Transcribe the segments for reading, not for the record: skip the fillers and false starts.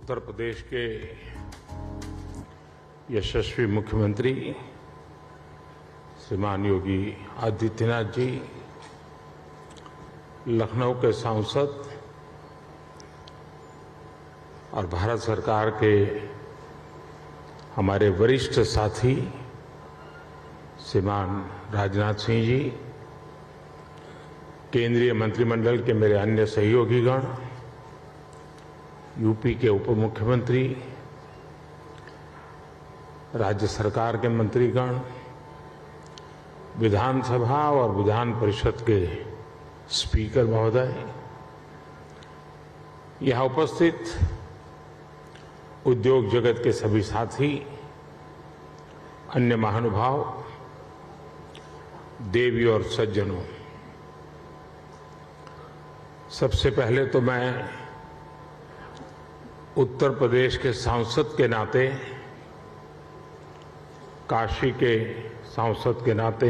उत्तर प्रदेश के यशस्वी मुख्यमंत्री श्रीमान योगी आदित्यनाथ जी, लखनऊ के सांसद और भारत सरकार के हमारे वरिष्ठ साथी श्रीमान राजनाथ सिंह जी, केंद्रीय मंत्रिमंडल के मेरे अन्य सहयोगीगण, यूपी के उप मुख्यमंत्री, राज्य सरकार के मंत्रीगण, विधानसभा और विधान परिषद के स्पीकर महोदय, यहां उपस्थित उद्योग जगत के सभी साथी, अन्य महानुभाव, देवी और सज्जनों, सबसे पहले तो मैं उत्तर प्रदेश के सांसद के नाते, काशी के सांसद के नाते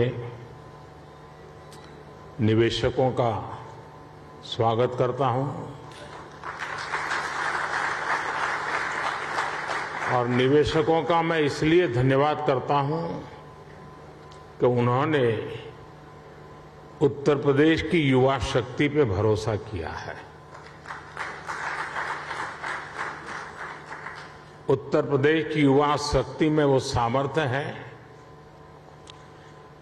निवेशकों का स्वागत करता हूं और निवेशकों का मैं इसलिए धन्यवाद करता हूं कि उन्होंने उत्तर प्रदेश की युवा शक्ति पे भरोसा किया है। उत्तर प्रदेश की युवा शक्ति में वो सामर्थ्य है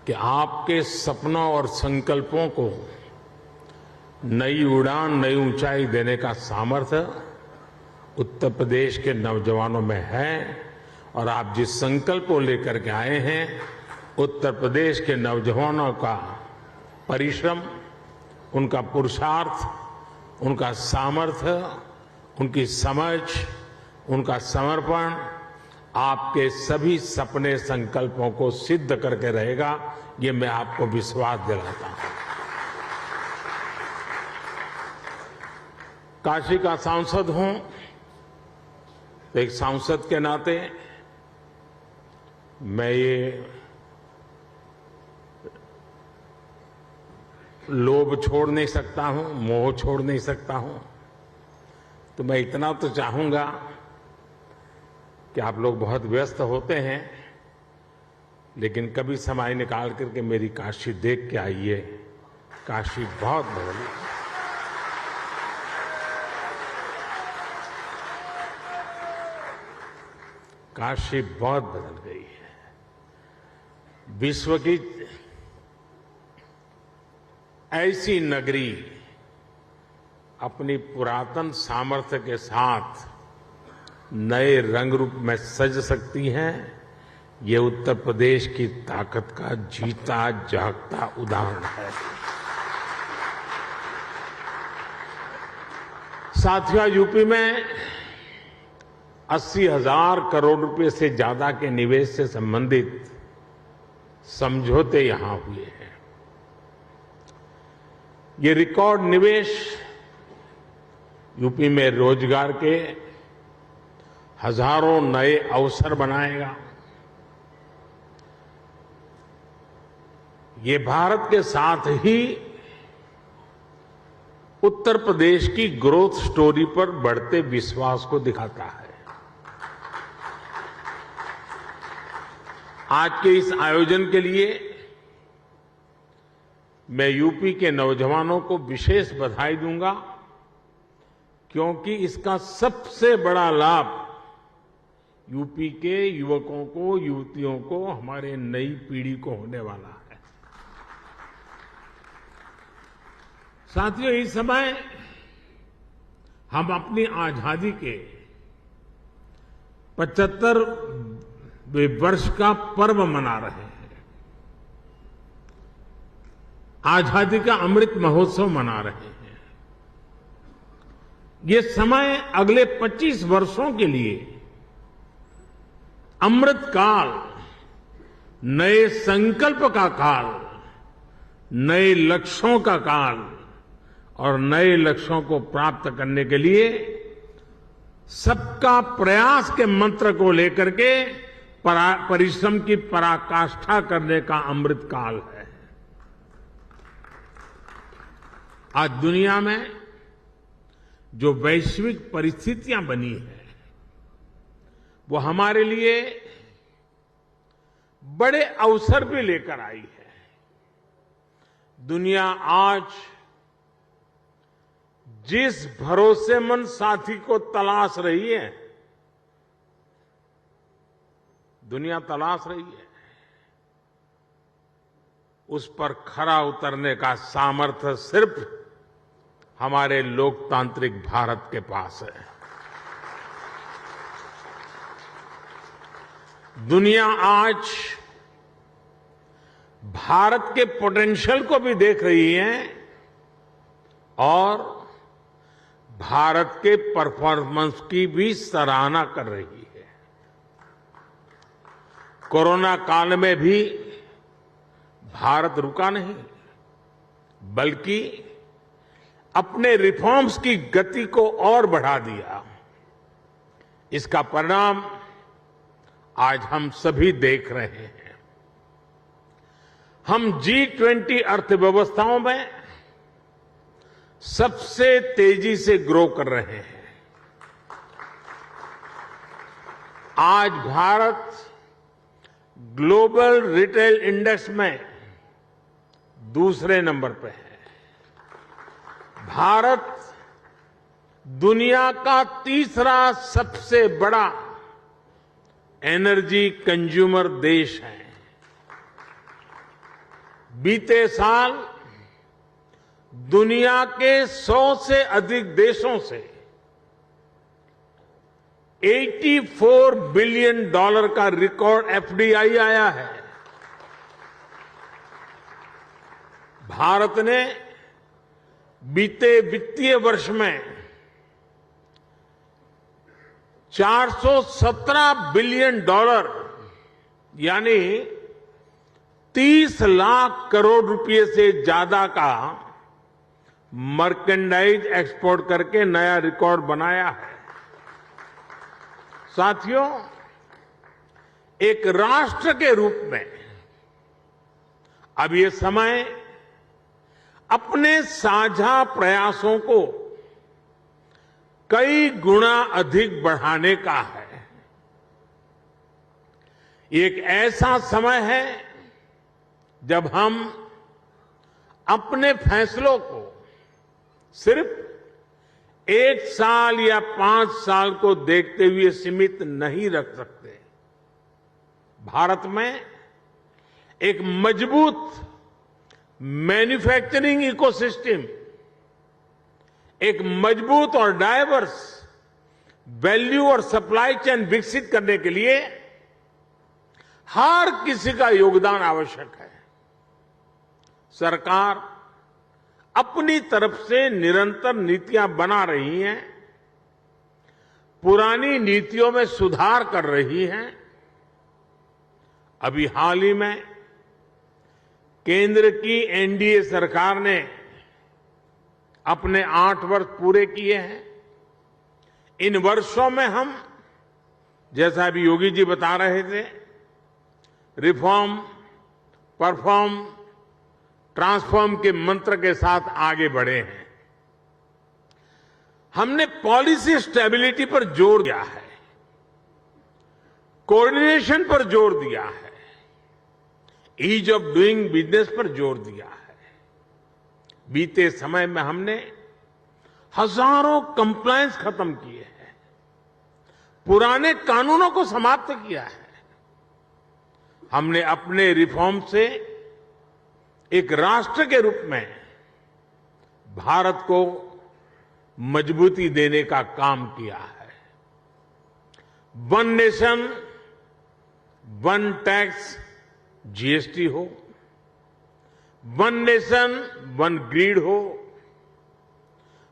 कि आपके सपनों और संकल्पों को नई उड़ान, नई ऊंचाई देने का सामर्थ्य उत्तर प्रदेश के नौजवानों में है। और आप जिस संकल्प को लेकर के आए हैं, उत्तर प्रदेश के नौजवानों का परिश्रम, उनका पुरुषार्थ, उनका सामर्थ्य, उनकी समझ, उनका समर्पण आपके सभी सपने, संकल्पों को सिद्ध करके रहेगा, ये मैं आपको विश्वास दिलाता हूं। काशी का सांसद हूं तो एक सांसद के नाते मैं ये लोभ छोड़ नहीं सकता हूं, मोह छोड़ नहीं सकता हूं। तो मैं इतना तो चाहूंगा कि आप लोग बहुत व्यस्त होते हैं, लेकिन कभी समय निकाल करके मेरी काशी देख के आइए। काशी बहुत बदली, काशी बहुत बदल गई है। विश्व की ऐसी नगरी अपनी पुरातन सामर्थ्य के साथ नए रंग रूप में सज सकती हैं, ये उत्तर प्रदेश की ताकत का जीता जागता उदाहरण है। साथियों, यूपी में 80,000 करोड़ रुपए से ज्यादा के निवेश से संबंधित समझौते यहां हुए हैं। ये रिकॉर्ड निवेश यूपी में रोजगार के हजारों नए अवसर बनाएगा। ये भारत के साथ ही उत्तर प्रदेश की ग्रोथ स्टोरी पर बढ़ते विश्वास को दिखाता है। आज के इस आयोजन के लिए मैं यूपी के नौजवानों को विशेष बधाई दूंगा, क्योंकि इसका सबसे बड़ा लाभ यूपी के युवकों को, युवतियों को, हमारे नई पीढ़ी को होने वाला है। साथियों, इस समय हम अपनी आजादी के 75वें वर्ष का पर्व मना रहे हैं। आजादी का अमृत महोत्सव मना रहे हैं। ये समय अगले 25 वर्षों के लिए अमृत काल, नए संकल्प का काल, नए लक्ष्यों का काल और नए लक्ष्यों को प्राप्त करने के लिए सबका प्रयास के मंत्र को लेकर के परिश्रम की पराकाष्ठा करने का अमृत काल है। आज दुनिया में जो वैश्विक परिस्थितियां बनी है, वो हमारे लिए बड़े अवसर भी लेकर आई है। दुनिया आज जिस भरोसेमंद साथी को तलाश रही है, दुनिया तलाश रही है, उस पर खरा उतरने का सामर्थ्य सिर्फ हमारे लोकतांत्रिक भारत के पास है। दुनिया आज भारत के पोटेंशियल को भी देख रही है और भारत के परफॉर्मेंस की भी सराहना कर रही है। कोरोना काल में भी भारत रुका नहीं, बल्कि अपने रिफॉर्म्स की गति को और बढ़ा दिया। इसका परिणाम आज हम सभी देख रहे हैं। हम G20 अर्थव्यवस्थाओं में सबसे तेजी से ग्रो कर रहे हैं। आज भारत ग्लोबल रिटेल इंडेक्स में दूसरे नंबर पे है। भारत दुनिया का तीसरा सबसे बड़ा एनर्जी कंज्यूमर देश है। बीते साल दुनिया के 100 से अधिक देशों से $84 बिलियन का रिकॉर्ड एफडीआई आया है। भारत ने बीते वित्तीय वर्ष में $417 बिलियन यानी 30 लाख करोड़ रुपए से ज्यादा का मर्केंडाइज एक्सपोर्ट करके नया रिकॉर्ड बनाया है। साथियों, एक राष्ट्र के रूप में अब ये समय अपने साझा प्रयासों को कई गुना अधिक बढ़ाने का है। एक ऐसा समय है जब हम अपने फैसलों को सिर्फ 1 साल या 5 साल को देखते हुए सीमित नहीं रख सकते। भारत में एक मजबूत मैन्युफैक्चरिंग इकोसिस्टम, एक मजबूत और डाइवर्स वैल्यू और सप्लाई चेन विकसित करने के लिए हर किसी का योगदान आवश्यक है। सरकार अपनी तरफ से निरंतर नीतियां बना रही हैं, पुरानी नीतियों में सुधार कर रही हैं। अभी हाल ही में केंद्र की एनडीए सरकार ने अपने 8 वर्ष पूरे किए हैं। इन वर्षों में हम, जैसा अभी योगी जी बता रहे थे, रिफॉर्म, परफॉर्म, ट्रांसफॉर्म के मंत्र के साथ आगे बढ़े हैं। हमने पॉलिसी स्टेबिलिटी पर जोर दिया है, कोऑर्डिनेशन पर जोर दिया है, ईज ऑफ डूइंग बिजनेस पर जोर दिया है। बीते समय में हमने हजारों कंप्लायंस खत्म किए हैं, पुराने कानूनों को समाप्त किया है। हमने अपने रिफॉर्म से एक राष्ट्र के रूप में भारत को मजबूती देने का काम किया है। One nation one tax GST हो, वन नेशन वन ग्रिड हो,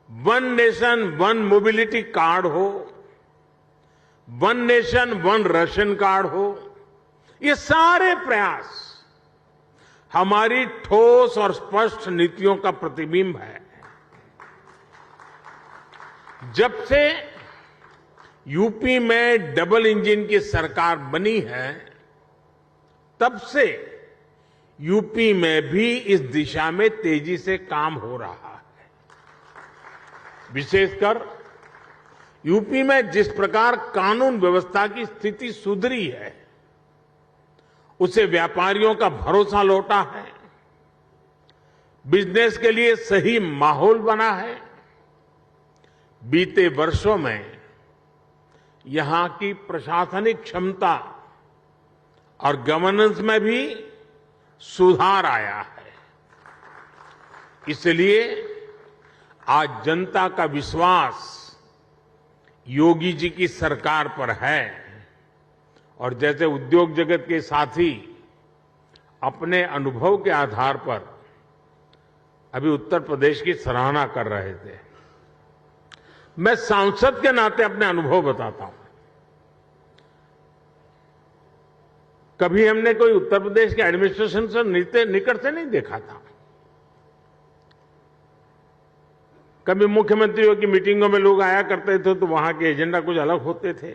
one nation one mobility card हो, one nation one ration card हो, ये सारे प्रयास हमारी ठोस और स्पष्ट नीतियों का प्रतिबिंब है। जब से यूपी में डबल इंजन की सरकार बनी है, तब से यूपी में भी इस दिशा में तेजी से काम हो रहा है। विशेषकर यूपी में जिस प्रकार कानून व्यवस्था की स्थिति सुधरी है, उससे व्यापारियों का भरोसा लौटा है, बिजनेस के लिए सही माहौल बना है। बीते वर्षों में यहां की प्रशासनिक क्षमता और गवर्नेंस में भी सुधार आया है। इसलिए आज जनता का विश्वास योगी जी की सरकार पर है और जैसे उद्योग जगत के साथी अपने अनुभव के आधार पर अभी उत्तर प्रदेश की सराहना कर रहे थे, मैं सांसद के नाते अपने अनुभव बताता हूं। कभी हमने कोई उत्तर प्रदेश के एडमिनिस्ट्रेशन से निकट से नहीं देखा था। कभी मुख्यमंत्रियों की मीटिंगों में लोग आया करते थे तो वहां के एजेंडा कुछ अलग होते थे,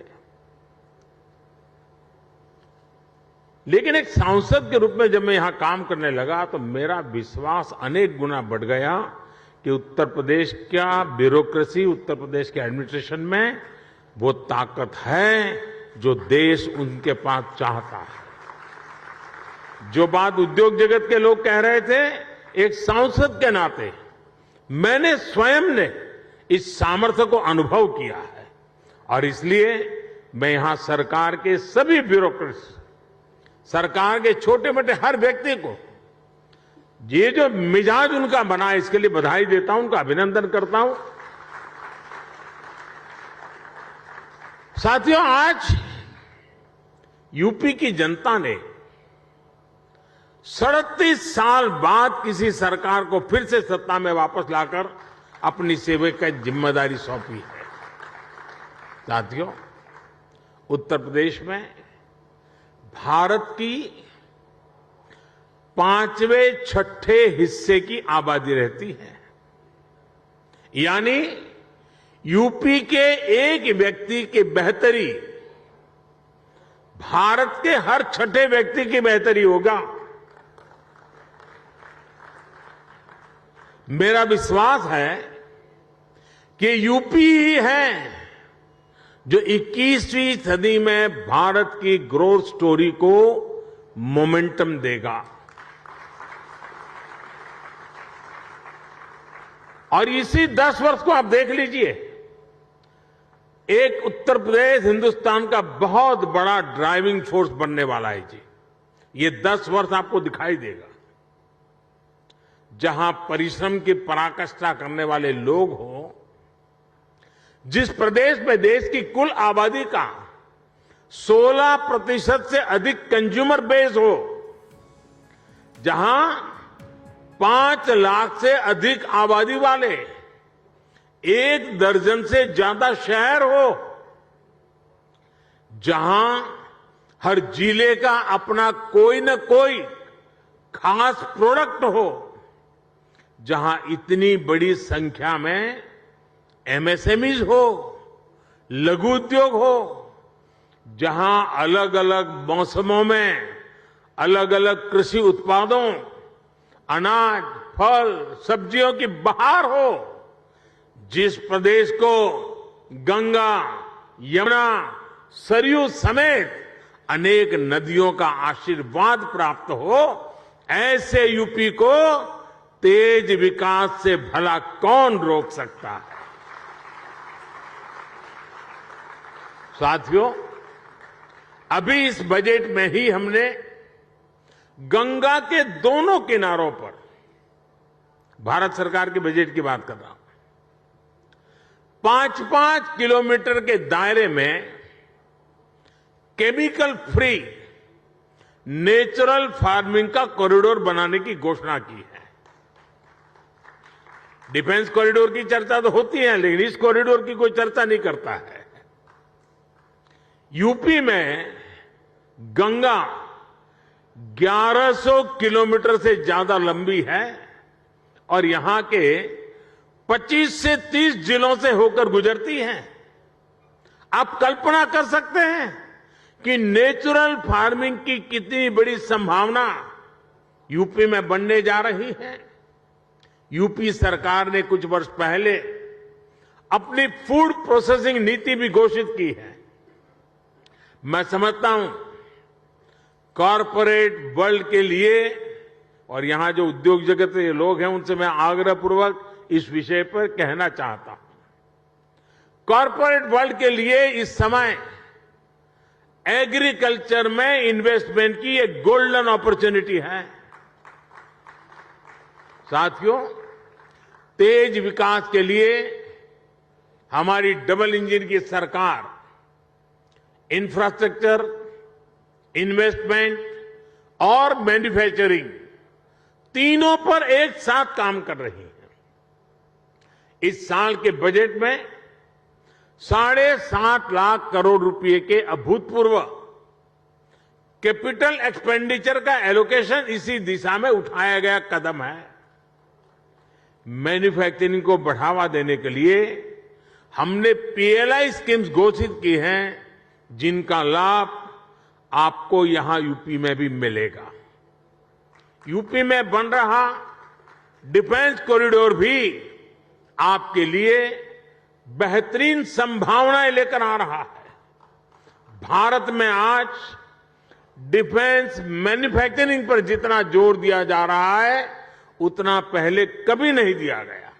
लेकिन एक सांसद के रूप में जब मैं यहां काम करने लगा तो मेरा विश्वास अनेक गुना बढ़ गया कि उत्तर प्रदेश का ब्यूरोक्रेसी, उत्तर प्रदेश के एडमिनिस्ट्रेशन में वो ताकत है जो देश उनके पास चाहता है। जो बात उद्योग जगत के लोग कह रहे थे, एक सांसद के नाते मैंने स्वयं ने इस सामर्थ्य को अनुभव किया है और इसलिए मैं यहां सरकार के सभी ब्यूरोक्रेट्स, सरकार के छोटे मोटे हर व्यक्ति को ये जो मिजाज उनका बना है इसके लिए बधाई देता हूं, उनका अभिनंदन करता हूं। साथियों, आज यूपी की जनता ने 37 साल बाद किसी सरकार को फिर से सत्ता में वापस लाकर अपनी सेवा की जिम्मेदारी सौंपी है। साथियों, उत्तर प्रदेश में भारत की 5वें-6ठे हिस्से की आबादी रहती है, यानी यूपी के एक व्यक्ति की बेहतरी भारत के हर 6ठे व्यक्ति की बेहतरी होगा। मेरा विश्वास है कि यूपी ही है जो 21वीं सदी में भारत की ग्रोथ स्टोरी को मोमेंटम देगा। और इसी 10 वर्ष को आप देख लीजिए, एक उत्तर प्रदेश हिंदुस्तान का बहुत बड़ा ड्राइविंग फोर्स बनने वाला है जी। ये 10 वर्ष आपको दिखाई देगा, जहां परिश्रम की पराकाष्ठा करने वाले लोग हों, जिस प्रदेश में देश की कुल आबादी का 16% से अधिक कंज्यूमर बेस हो, जहां 5 लाख से अधिक आबादी वाले 1 दर्जन से ज्यादा शहर हो, जहां हर जिले का अपना कोई न कोई खास प्रोडक्ट हो, जहां इतनी बड़ी संख्या में एमएसएमईज हो, लघु उद्योग हो, जहां अलग अलग मौसमों में अलग अलग कृषि उत्पादों, अनाज, फल, सब्जियों की बहार हो, जिस प्रदेश को गंगा, यमुना, सरयू समेत अनेक नदियों का आशीर्वाद प्राप्त हो, ऐसे यूपी को तेज विकास से भला कौन रोक सकता है। साथियों, अभी इस बजट में ही हमने गंगा के दोनों किनारों पर, भारत सरकार के बजट की बात कर रहा हूं, 5-5 किलोमीटर के दायरे में केमिकल फ्री नेचुरल फार्मिंग का कॉरिडोर बनाने की घोषणा की है। डिफेंस कॉरिडोर की चर्चा तो होती है, लेकिन इस कॉरिडोर की कोई चर्चा नहीं करता है। यूपी में गंगा 1100 किलोमीटर से ज्यादा लंबी है और यहां के 25 से 30 जिलों से होकर गुजरती है। आप कल्पना कर सकते हैं कि नेचुरल फार्मिंग की कितनी बड़ी संभावना यूपी में बनने जा रही है। यूपी सरकार ने कुछ वर्ष पहले अपनी फूड प्रोसेसिंग नीति भी घोषित की है। मैं समझता हूं कॉरपोरेट वर्ल्ड के लिए, और यहां जो उद्योग जगत के लोग हैं उनसे मैं आग्रहपूर्वक इस विषय पर कहना चाहता हूं। कॉरपोरेट वर्ल्ड के लिए इस समय एग्रीकल्चर में इन्वेस्टमेंट की एक गोल्डन अपॉर्चुनिटी है। साथियों, तेज विकास के लिए हमारी डबल इंजन की सरकार इंफ्रास्ट्रक्चर, इन्वेस्टमेंट और मैन्युफैक्चरिंग तीनों पर एक साथ काम कर रही है। इस साल के बजट में 7.5 लाख करोड़ रुपए के अभूतपूर्व कैपिटल एक्सपेंडिचर का एलोकेशन इसी दिशा में उठाया गया कदम है। मैन्युफैक्चरिंग को बढ़ावा देने के लिए हमने पीएलआई स्कीम्स घोषित की हैं, जिनका लाभ आपको यहां यूपी में भी मिलेगा। यूपी में बन रहा डिफेंस कॉरिडोर भी आपके लिए बेहतरीन संभावनाएं लेकर आ रहा है। भारत में आज डिफेंस मैन्युफैक्चरिंग पर जितना जोर दिया जा रहा है उतना पहले कभी नहीं दिया गया।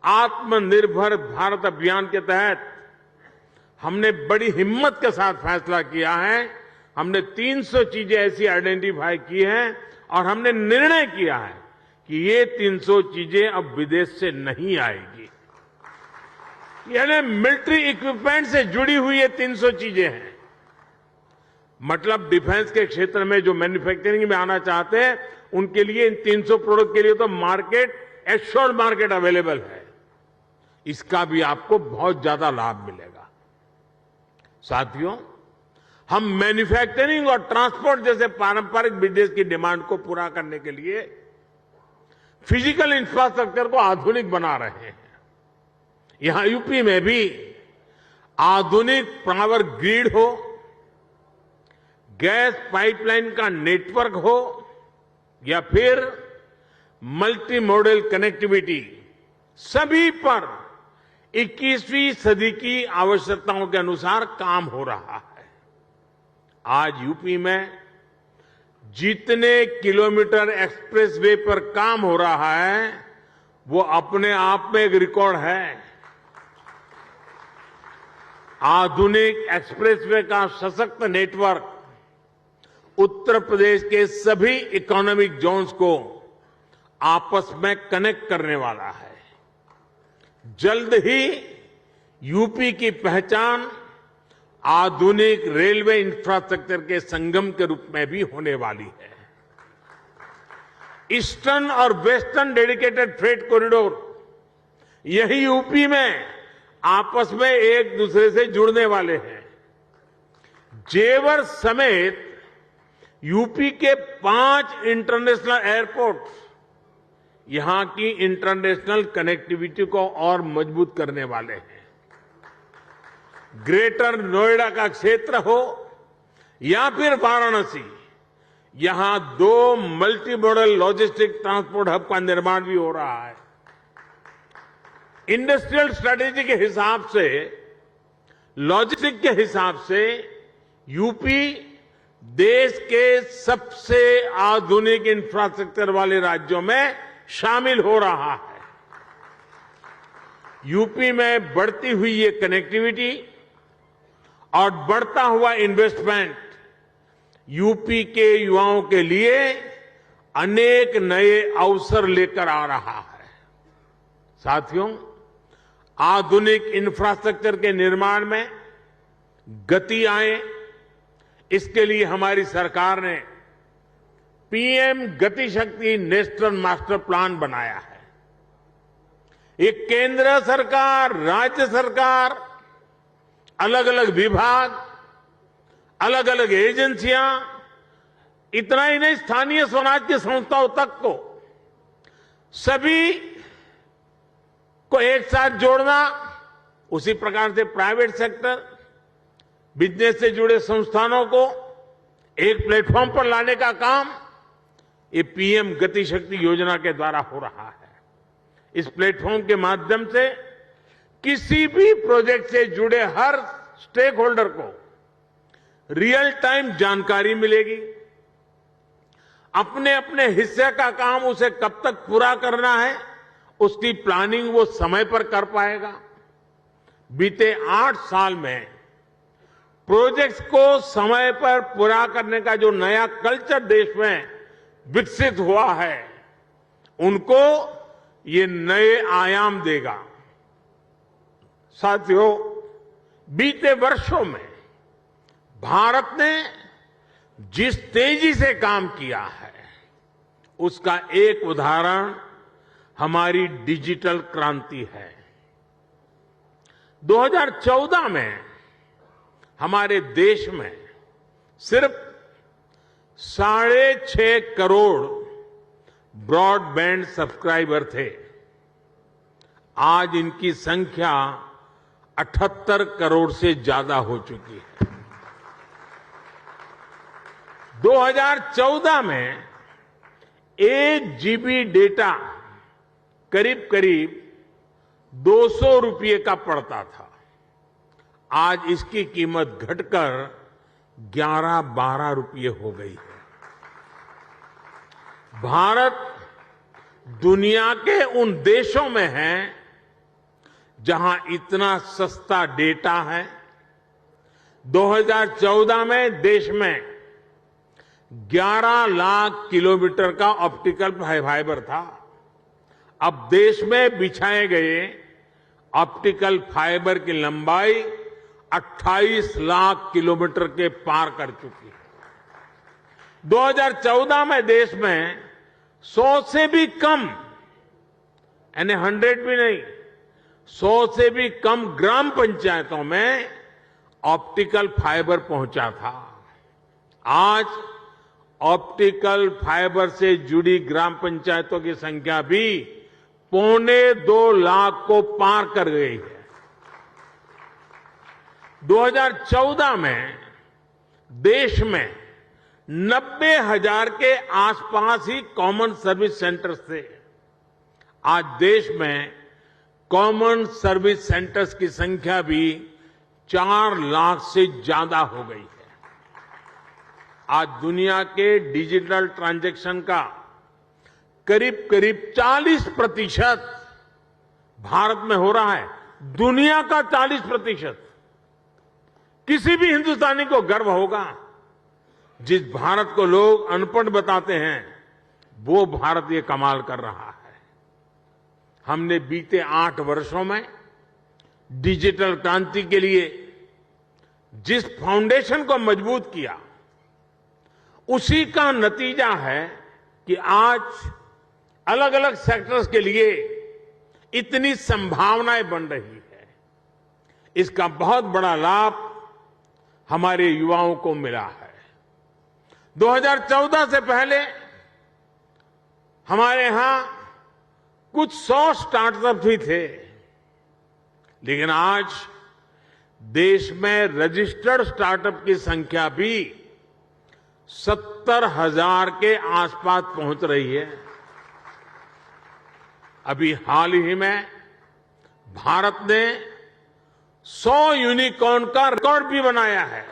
आत्मनिर्भर भारत अभियान के तहत हमने बड़ी हिम्मत के साथ फैसला किया है। हमने 300 चीजें ऐसी आइडेंटिफाई की हैं और हमने निर्णय किया है कि ये 300 चीजें अब विदेश से नहीं आएगी। यानी मिलिट्री इक्विपमेंट से जुड़ी हुई ये 300 चीजें हैं। मतलब डिफेंस के क्षेत्र में जो मैन्युफैक्चरिंग में आना चाहते हैं उनके लिए इन 300 प्रोडक्ट के लिए तो मार्केट, एश्योर्ड मार्केट अवेलेबल है। इसका भी आपको बहुत ज्यादा लाभ मिलेगा। साथियों, हम मैन्युफैक्चरिंग और ट्रांसपोर्ट जैसे पारंपरिक बिजनेस की डिमांड को पूरा करने के लिए फिजिकल इंफ्रास्ट्रक्चर को आधुनिक बना रहे हैं। यहां यूपी में भी आधुनिक पावर ग्रिड हो, गैस पाइपलाइन का नेटवर्क हो या फिर मल्टी मॉडल कनेक्टिविटी, सभी पर 21वीं सदी की आवश्यकताओं के अनुसार काम हो रहा है। आज यूपी में जितने किलोमीटर एक्सप्रेसवे पर काम हो रहा है वो अपने आप में एक रिकॉर्ड है। आधुनिक एक्सप्रेसवे का सशक्त नेटवर्क उत्तर प्रदेश के सभी इकोनॉमिक जोन्स को आपस में कनेक्ट करने वाला है। जल्द ही यूपी की पहचान आधुनिक रेलवे इंफ्रास्ट्रक्चर के संगम के रूप में भी होने वाली है। ईस्टर्न और वेस्टर्न डेडिकेटेड फ्रेट कॉरिडोर यही यूपी में आपस में एक दूसरे से जुड़ने वाले हैं। जेवर समेत यूपी के 5 इंटरनेशनल एयरपोर्ट यहां की इंटरनेशनल कनेक्टिविटी को और मजबूत करने वाले हैं। ग्रेटर नोएडा का क्षेत्र हो या फिर वाराणसी, यहां 2 multi modal logistic transport hub का निर्माण भी हो रहा है। इंडस्ट्रियल स्ट्रेटेजी के हिसाब से, लॉजिस्टिक के हिसाब से यूपी देश के सबसे आधुनिक इंफ्रास्ट्रक्चर वाले राज्यों में शामिल हो रहा है। यूपी में बढ़ती हुई ये कनेक्टिविटी और बढ़ता हुआ इन्वेस्टमेंट यूपी के युवाओं के लिए अनेक नए अवसर लेकर आ रहा है। साथियों, आधुनिक इंफ्रास्ट्रक्चर के निर्माण में गति आए, इसके लिए हमारी सरकार ने पीएम गति शक्ति नेशनल मास्टर प्लान बनाया है। ये केंद्र सरकार, राज्य सरकार, अलग अलग विभाग, अलग अलग एजेंसियां, इतना ही नहीं स्थानीय स्वराज की संस्थाओं तक को, सभी को एक साथ जोड़ना, उसी प्रकार से प्राइवेट सेक्टर, बिजनेस से जुड़े संस्थानों को एक प्लेटफॉर्म पर लाने का काम ये पीएम गति शक्ति योजना के द्वारा हो रहा है। इस प्लेटफॉर्म के माध्यम से किसी भी प्रोजेक्ट से जुड़े हर स्टेक होल्डर को रियल टाइम जानकारी मिलेगी। अपने अपने हिस्से का काम उसे कब तक पूरा करना है, उसकी प्लानिंग वो समय पर कर पाएगा। बीते 8 साल में प्रोजेक्ट्स को समय पर पूरा करने का जो नया कल्चर देश में विकसित हुआ है, उनको ये नए आयाम देगा। साथियों, बीते वर्षों में भारत ने जिस तेजी से काम किया है, उसका एक उदाहरण हमारी डिजिटल क्रांति है। 2014 में हमारे देश में सिर्फ 6.5 करोड़ ब्रॉडबैंड सब्सक्राइबर थे। आज इनकी संख्या 78 करोड़ से ज्यादा हो चुकी है। 2014 में 1 जीबी डेटा करीब करीब 200 रुपये का पड़ता था। आज इसकी कीमत घटकर 11-12 रुपये हो गई है। भारत दुनिया के उन देशों में है जहां इतना सस्ता डेटा है। 2014 में देश में 11 लाख किलोमीटर का ऑप्टिकल फाइबर था। अब देश में बिछाए गए ऑप्टिकल फाइबर की लंबाई 28 लाख किलोमीटर के पार कर चुकी है। 2014 में देश में 100 से भी कम, यानी 100 भी नहीं, 100 से भी कम ग्राम पंचायतों में ऑप्टिकल फाइबर पहुंचा था। आज ऑप्टिकल फाइबर से जुड़ी ग्राम पंचायतों की संख्या भी 2.25 लाख को पार कर गई है। 2014 में देश में 90,000 के आसपास ही कॉमन सर्विस सेंटर्स थे। आज देश में कॉमन सर्विस सेंटर्स की संख्या भी 4 लाख से ज्यादा हो गई है। आज दुनिया के डिजिटल ट्रांजैक्शन का करीब करीब 40% भारत में हो रहा है। दुनिया का 40%। किसी भी हिंदुस्तानी को गर्व होगा। जिस भारत को लोग अनपढ़ बताते हैं, वो भारत ये कमाल कर रहा है। हमने बीते 8 वर्षों में डिजिटल क्रांति के लिए जिस फाउंडेशन को मजबूत किया, उसी का नतीजा है कि आज अलग अलग सेक्टर्स के लिए इतनी संभावनाएं बन रही है। इसका बहुत बड़ा लाभ हमारे युवाओं को मिला है। 2014 से पहले हमारे यहां कुछ 100 स्टार्टअप ही थे, लेकिन आज देश में रजिस्टर्ड स्टार्टअप की संख्या भी 70,000 के आसपास पहुंच रही है। अभी हाल ही में भारत ने 100 यूनिकॉर्न का रिकॉर्ड भी बनाया है।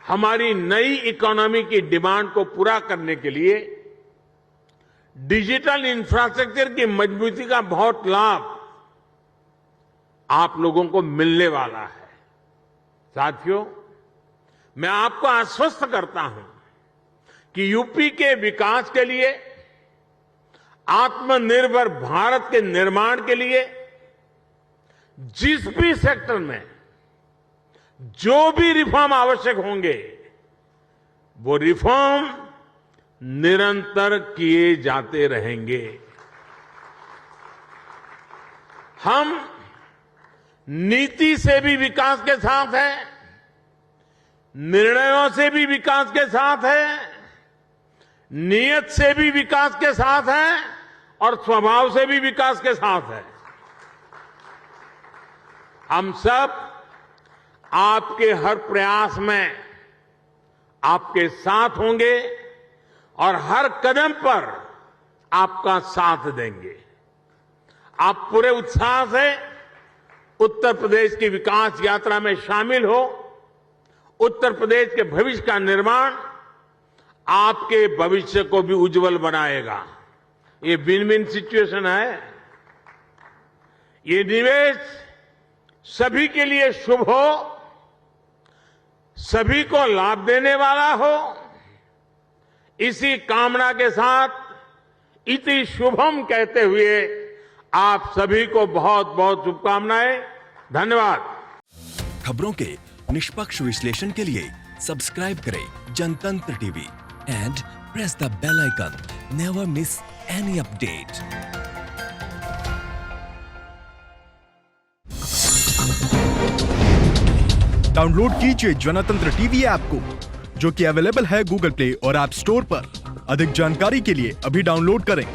हमारी नई इकोनॉमी की डिमांड को पूरा करने के लिए डिजिटल इंफ्रास्ट्रक्चर की मजबूती का बहुत लाभ आप लोगों को मिलने वाला है। साथियों, मैं आपको आश्वस्त करता हूं कि यूपी के विकास के लिए, आत्मनिर्भर भारत के निर्माण के लिए जिस भी सेक्टर में जो भी रिफॉर्म आवश्यक होंगे, वो रिफॉर्म निरंतर किए जाते रहेंगे। हम नीति से भी विकास के साथ हैं, निर्णयों से भी विकास के साथ हैं, नियत से भी विकास के साथ हैं और स्वभाव से भी विकास के साथ हैं। हम सब आपके हर प्रयास में आपके साथ होंगे और हर कदम पर आपका साथ देंगे। आप पूरे उत्साह से उत्तर प्रदेश की विकास यात्रा में शामिल हो। उत्तर प्रदेश के भविष्य का निर्माण आपके भविष्य को भी उज्जवल बनाएगा। ये विन विन सिचुएशन है। ये निवेश सभी के लिए शुभ हो, सभी को लाभ देने वाला हो। इसी कामना के साथ इति शुभम कहते हुए आप सभी को बहुत बहुत शुभकामनाएं। धन्यवाद। खबरों के निष्पक्ष विश्लेषण के लिए सब्सक्राइब करें Jantantra TV and press the bell icon. Never miss any update. Download कीजिए जनतंत्र टीवी ऐप को, जो कि अवेलेबल है गूगल प्ले और ऐप स्टोर पर। अधिक जानकारी के लिए अभी डाउनलोड करें।